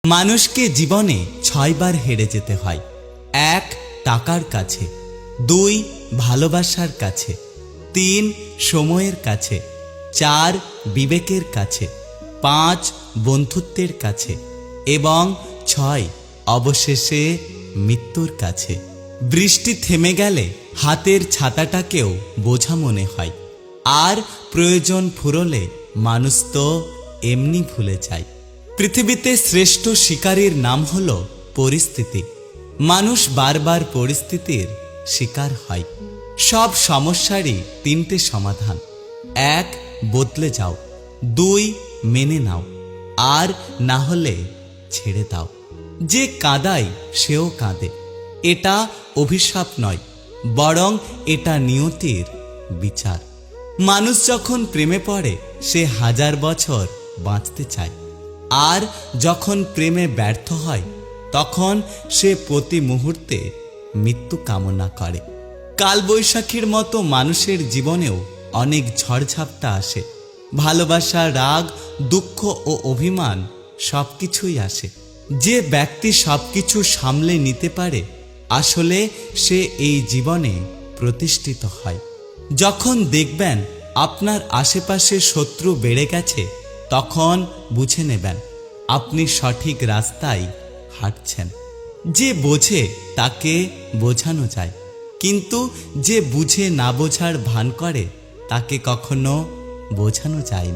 মানুষকে জীবনে 6 বার হেরে যেতে হয়। 1 টাকার কাছে, 2 ভালোবাসার কাছে, 3 সময়ের কাছে, 4 বিবেকের কাছে, 5 বন্ধুত্বের কাছে এবং 6 অবশেষে মৃত্যুর কাছে। বৃষ্টি থেমে গেলে হাতের ছাতাটাকেও বোঝা মনে হয়, আর প্রয়োজন ফুরলে মানুষ তো এমনি ভুলে যায়। পৃথিবীতে শ্রেষ্ঠ শিকারীর নাম হলো পরিস্থিতি। মানুষ বারবার পরিস্থিতির শিকার হয়। সব সমস্যারই 3টে সমাধান। 1 বদলে যাও, 2 মেনে নাও, আর না হলে ছেড়ে দাও। যে কাঁদায় সেও কাঁদে। এটা অভিশাপ নয়, বরং এটা নিয়তির বিচার। মানুষ যখন প্রেমে পড়ে সে 1000 বছর বাঁচতে চায়, আর যখন প্রেমে ব্যর্থ হয় তখন সে প্রতি মুহূর্তে মৃত্যু কামনা করে। কালবৈশাখীর মতো মানুষের জীবনেও অনেক ঝড়ঝাপটা আসে। ভালোবাসা, রাগ, দুঃখ ও অভিমান সবকিছুই আসে। যে ব্যক্তি সবকিছু সামলে নিতে পারে আসলে সে এই জীবনে প্রতিষ্ঠিত হয়। যখন দেখবেন আপনার আশেপাশে শত্রু বেড়ে গেছে তখন বুঝে নেবেন আপনি সঠিক রাস্তায় হাঁটছেন। যে বোঝে তাকে বোঝানো যায়, কিন্তু যে বুঝে না বোঝার ভান করে তাকে কখনো বোঝানো যায় না।